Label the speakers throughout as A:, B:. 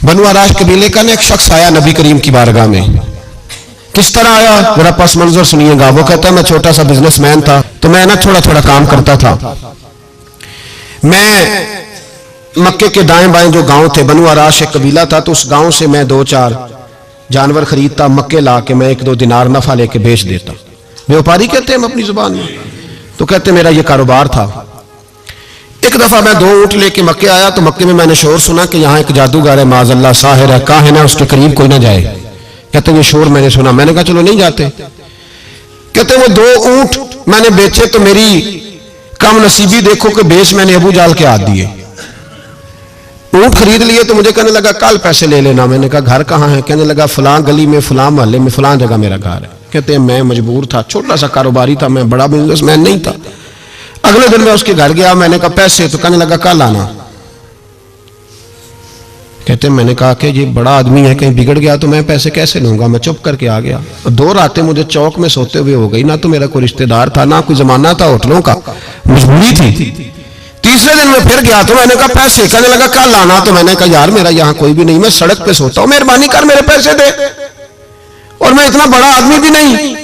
A: बनु आराश कबीले का ना एक शख्स आया नबी करीम की बारगाह में। किस तरह आया मेरा पस मंजर सुनिएगा। वो कहता है मैं छोटा सा बिजनेसमैन था, तो मैं ना थोड़ा थोड़ा काम करता था। मैं मक्के के दाएं बाएं जो गांव थे, बनु आराश एक कबीला था, तो उस गांव से मैं 2-4 जानवर खरीदता, मक्के ला के मैं 1-2 दिनार नफा लेके बेच देता। व्यापारी कहते हैं हम अपनी जुबान में, तो कहते मेरा ये कारोबार था। एक दफा मैं 2 ऊंट लेके मक्के आया, तो मक्के में मैंने शोर सुना कि यहाँ एक जादूगर है, माज़अल्लाह साहिर है, काहिन है, उसके करीब कोई ना जाए। कहते ये शोर मैंने सुना। मैंने कहा चलो नहीं जाते। कहते वो 2 ऊंट मैंने बेचे तो मेरी कम नसीबी देखो कि बेच मैंने अबू जाल के हाथ दिए। ऊंट खरीद लिए तो मुझे कहने लगा कल पैसे ले लेना। मैंने कहा घर कहाँ है? कहने लगा फलां गली में, फलां मोहल्ले में, फलां जगह मेरा घर है। कहते हैं मैं मजबूर था, छोटा सा कारोबारी था, मैं बड़ा बिजनेसमैन नहीं था। अगले दिन मैं उसके घर गया, मैंने कहा पैसे, तो कहने लगा कल आना। कहते मैंने कहा कि ये बड़ा आदमी है, कहीं बिगड़ गया तो मैं पैसे कैसे लूंगा। मैं चुप करके आ गया। 2 रातें मुझे चौक में सोते हुए हो गई, ना तो मेरा कोई रिश्तेदार था, ना कोई जमाना था होटलों का, मजबूरी थी। तीसरे दिन मैं फिर गया तो मैंने कहा पैसे, कहने लगा कल आना। तो मैंने कहा यार मेरा यहाँ कोई भी नहीं, मैं सड़क पे सोता हूँ, मेहरबानी कर मेरे पैसे दे, और मैं इतना बड़ा आदमी भी नहीं,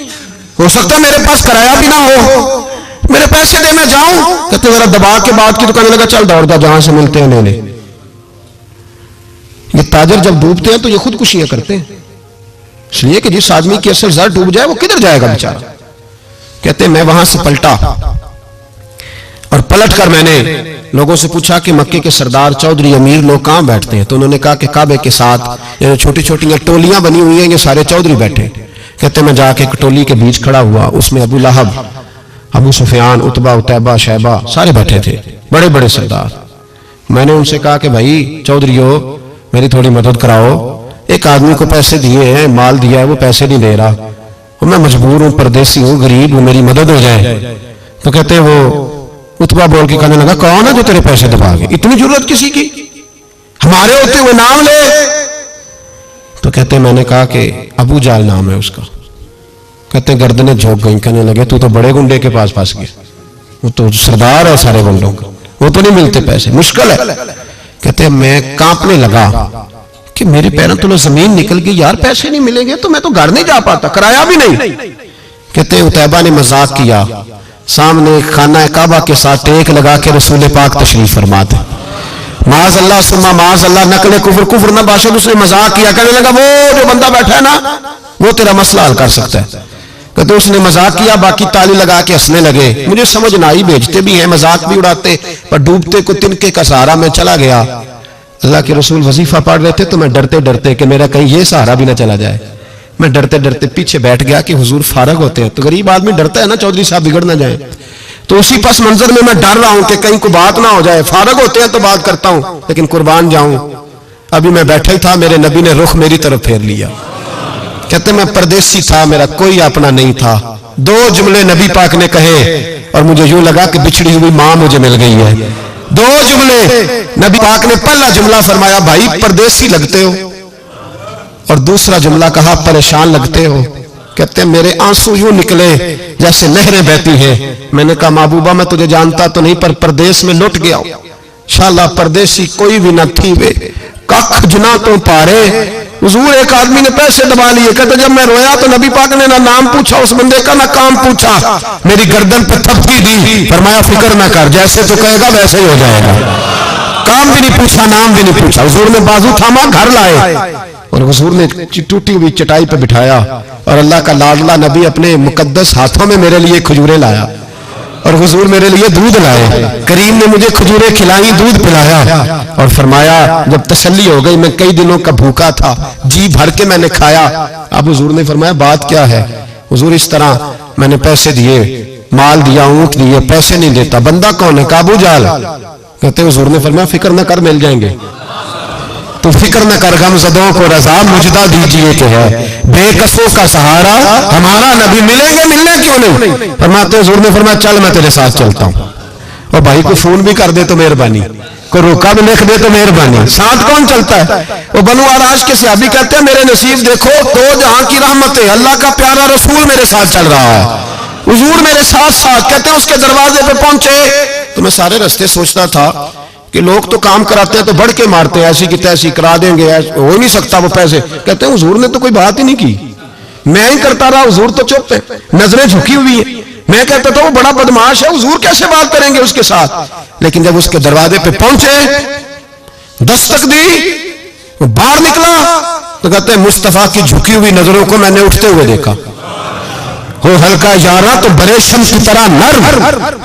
A: हो सकता मेरे पास किराया भी ना हो, मेरे पैसे दे मैं जाऊं। कहते मेरा दबा के बात की। तो कहने लगा चल दौड़ जा, जहां से मिलते हैं ले ले। ये ताजर जब डूबते हैं तो ये खुदकुशियां करते हैं, इसलिए कि जिस आदमी की असल जर डूब जाए वो किधर जाएगा बेचारा। कहते मैं वहां से पलटा, और पलट कर मैंने लोगों से पूछा कि मक्के के सरदार चौधरी अमीर लोग कहां बैठते हैं। तो उन्होंने कहा कि काबे के साथ ये छोटी छोटी टोलियां बनी हुई हैं, ये सारे चौधरी बैठे। कहते मैं जाके एक टोली के बीच खड़ा हुआ, उसमें अबू लहब, अबू सुफियान, उतबा, उतैबा, शैबा सारे बैठे थे, बड़े बड़े सरदार। मैंने उनसे कहा कि भाई चौधरीओ मेरी थोड़ी मदद कराओ, एक आदमी को पैसे दिए हैं, माल दिया है, वो पैसे नहीं दे रहा, और मैं मजबूर हूं, परदेसी हूं, गरीब हूं, मेरी मदद हो जाए। तो कहते वो उतबा बोल के कहने लगा कौन है जो तेरे पैसे दबा गए, इतनी जरूरत किसी की, हमारे होते हुए नाम ले। तो कहते मैंने कहा कि अबू जाल नाम है उसका। कहते गर्दनें झोंक गई। कहने लगे तू तो बड़े गुंडे के पास फंस गया, वो तो सरदार है सारे गुंडों का, वो तो नहीं मिलते पैसे, मुश्किल है। कहते मैं कांपने लगा कि मेरे पैरों तो जमीन निकल गई, यार पैसे नहीं मिलेंगे तो मैं तो घर नहीं जा पाता, किराया भी नहीं। कहते उतैबा ने मजाक किया, सामने खाना काबा के साथ टेक लगा के रसूल पाक तशरीफ फरमाते, माज अल्लाह सुम्मा माज अल्लाह, नकले कुफर, कुफर ना बाशद। उसने मजाक किया, कहने लगा वो जो बंदा बैठा है ना वो तेरा मसला हल कर सकता है। कहते उसने मजाक किया, बाकी ताली लगा के हंसने लगे। मुझे समझ ना आई, भेजते भी हैं, मजाक भी उड़ाते, पर डूबते को तिनके का सहारा मैं चला गया। अल्लाह के रसूल वजीफा पढ़ रहे थे, तो मैं डरते डरते कि मेरा कहीं ये सहारा भी ना चला जाए, मैं डरते डरते पीछे बैठ गया कि हुजूर फारग होते हैं। तो गरीब आदमी डरता है ना चौधरी साहब बिगड़ ना जाए, तो उसी पस मंजर में मैं डर रहा हूं कि कहीं को बात ना हो जाए, फारग होते हैं तो बात करता हूं, लेकिन कुर्बान जाऊं। अभी मैं बैठा ही था, मेरे नबी ने रुख मेरी तरफ फेर लिया। कहते मैं परदेसी था, मेरा कोई अपना नहीं था। 2 जुमले नबी पाक ने कहे और मुझे यूं लगा कि बिछड़ी हुई मां मुझे मिल गई है। 2 जुमले नबी पाक ने, पहला जुमला फरमाया भाई परदेसी लगते हो, और दूसरा जुमला कहा परेशान लगते हो। कहते मेरे आंसू यूं निकले जैसे नहरें बहती हैं। मैंने कहा महबूबा मैं तुझे जानता तो नहीं, पर परदेश में लुट गया शाला, परदेसी कोई भी न थी वे, कख जुना तो पारे। हुजूर एक आदमी ने पैसे दबा लिए। कहते जब मैं रोया तो नबी पाक ने ना नाम पूछा उस बंदे का, ना काम पूछा, मेरी गर्दन पे थपकी दी, फरमाया फिक्र ना कर, जैसे तो कहेगा वैसे ही हो जाएगा। काम भी नहीं पूछा, नाम भी नहीं पूछा, हुजूर ने बाजू थामा, घर लाए, और हुजूर ने टूटी हुई चटाई पे बिठाया, और अल्लाह का लाडला नबी अपने मुकद्दस हाथों में मेरे लिए खजूरें लाया, और हुजूर मेरे लिए दूध लाए। करीम ने मुझे खजूरें खिलाई, दूध पिलाया, और फरमाया जब तसल्ली हो गई, मैं कई दिनों का भूखा था, जी भर के मैंने खाया। अब हुजूर ने फरमाया बात क्या है? हुजूर इस तरह मैंने पैसे दिए, माल दिया, ऊंट दिए, पैसे नहीं देता, बंदा कौन है? काबू जाल। कहते हुजूर ने फरमाया फिक्र न कर, मिल जाएंगे। तो फिक्र न कर, गमज़दों को रज़ा मुजदा दीजिए तो है, बेकसों का सहारा हमारा नबी, मिलेंगे, मिलने क्यों नहीं? फरमाते हुजूर ने फरमाया चल मैं तेरे साथ चलता हूं, और भाई को फोन भी कर दे तो मेहरबानी, को रोका भी लिख दे तो मेहरबानी। साथ कौन चलता है? वो बनु आराश के सहाबी कहते हैं मेरे नसीब देखो, 2 जहां की रहमत है, अल्लाह का प्यारा रसूल मेरे साथ चल रहा है, हुजूर मेरे साथ साथ। कहते हैं उसके दरवाजे पे पहुंचे तो मैं सारे रास्ते सोचता था کہ لوگ تو کام کراتے ہیں تو بڑھ کے مارتے ہیں، ایسی کی تیسی کرا دیں گے، ہو ہی نہیں سکتا وہ پیسے. کہتے ہیں حضور نے تو کوئی بات ہی نہیں کی، میں ہی کرتا رہا، حضور تو چپ ہے، نظریں جھکی ہوئی ہیں. میں کہتا تھا وہ بڑا بدماش ہے، حضور کیسے بات کریں گے اس کے ساتھ. لیکن جب اس کے دروازے پہ پہنچے، دستک دی، وہ باہر نکلا تو کہتے ہیں مصطفیٰ کی جھکی ہوئی نظروں کو میں نے اٹھتے ہوئے دیکھا. ہو ہلکا یارا تو برے شمس کی طرح نرم،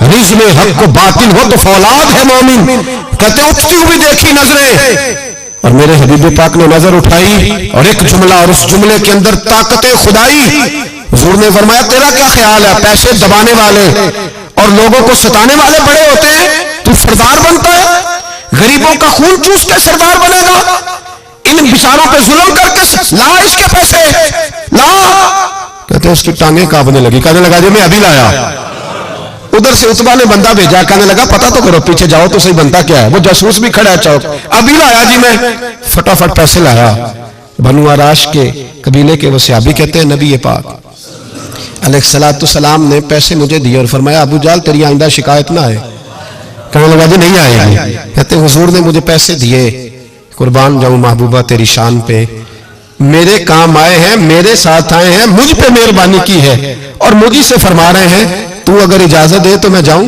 A: رزم حق کو باطل ہو تو فولاد ہے مومن. کہتے ہیں اٹھتی ہوئی دیکھی نظریں، اور میرے حبیب پاک نے نظر اٹھائی اور ایک جملہ، اور اس جملے کے اندر طاقت خدائی. حضور نے فرمایا تیرا کیا خیال ہے، پیسے دبانے والے اور لوگوں کو ستانے والے بڑے ہوتے ہیں، تو سردار بنتا ہے؟ غریبوں کا خون چوس کے سردار بنے گا؟ ان بیچاروں پہ ظلم کر کے لا اس کے پیسے لا. کہتے ہیں اس کی ٹانگیں کانپنے لگی، کہنے لگا جی میں ابھی لایا. ادھر سے عتبہ نے بندہ بھیجا، کہنے لگا پتہ تو کرو، پیچھے جاؤ تو صحیح بنتا کیا ہے. وہ جاسوس بھی کھڑا ہے چوک، ابھی لایا جی میں. فٹافٹ پیسے لایا. بنو آراش کے قبیلے کے وہ صحابی کہتے ہیں نبی پاک علیہ السلام نے پیسے مجھے دیے اور فرمایا ابو جال تیری آئندہ شکایت نہ آئے. کہنے لگا جی نہیں آئے گی. کہتے ہیں حضور نے مجھے پیسے دیے، قربان جاؤں محبوبہ تیری شان پہ، میرے کام آئے ہیں، میرے ساتھ آئے ہیں، مجھ پہ مہربانی کی ہے، اور مجھے سے فرما رہے ہیں تو اگر اجازت دے تو میں جاؤں.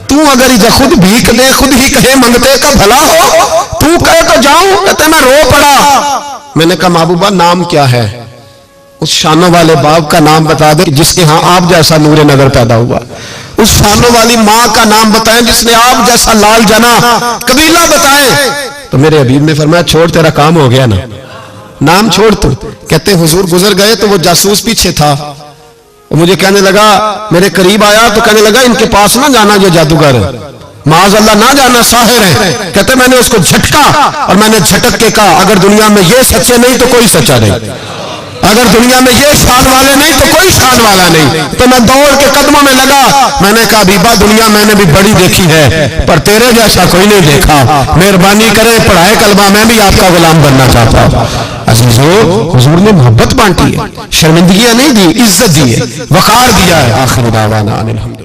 A: تو اگر خود بھیک دے، خود ہی کہے منگتے کا بھلا ہو، تو کہے تو جاؤں. کہتے میں رو پڑا. میں نے کہا محبوبہ نام کیا ہے؟ اس شانوں والے باپ کا نام بتا دے جس کے ہاں آپ جیسا نور نظر پیدا ہوا. اس شانوں والی ماں کا نام بتائیں جس نے آپ جیسا لال جنا. قبیلہ بتائیں. تو میرے حبیب نے فرمایا چھوڑ تیرا کام ہو گیا نا، نام چھوڑ تو. کہتے حضور گزر گئے تو وہ جاسوس پیچھے تھا، مجھے کہنے لگا، میرے قریب آیا تو کہنے لگا ان کے پاس نہ جانا، یہ جادوگر ہے، معاذ اللہ نہ جانا، ساحر ہے. کہتے میں نے اس کو جھٹکا اور میں نے جھٹک کے کہا اگر دنیا میں یہ سچے نہیں تو کوئی سچا نہیں، اگر دنیا میں یہ شان والے نہیں تو کوئی شان والا نہیں. تو میں دوڑ کے قدموں میں لگا. میں نے کہا بیبا دنیا میں نے بھی بڑی دیکھی ہے پر تیرے جیسا کوئی نہیں دیکھا، مہربانی کرے پڑھائے کلمہ، میں بھی آپ کا غلام بننا چاہتا ہوں. عزیزو حضور نے محبت بانٹی ہے، شرمندگیاں نہیں دی، عزت دی ہے، وقار دیا ہے. آخر دعوانا الحمدللہ.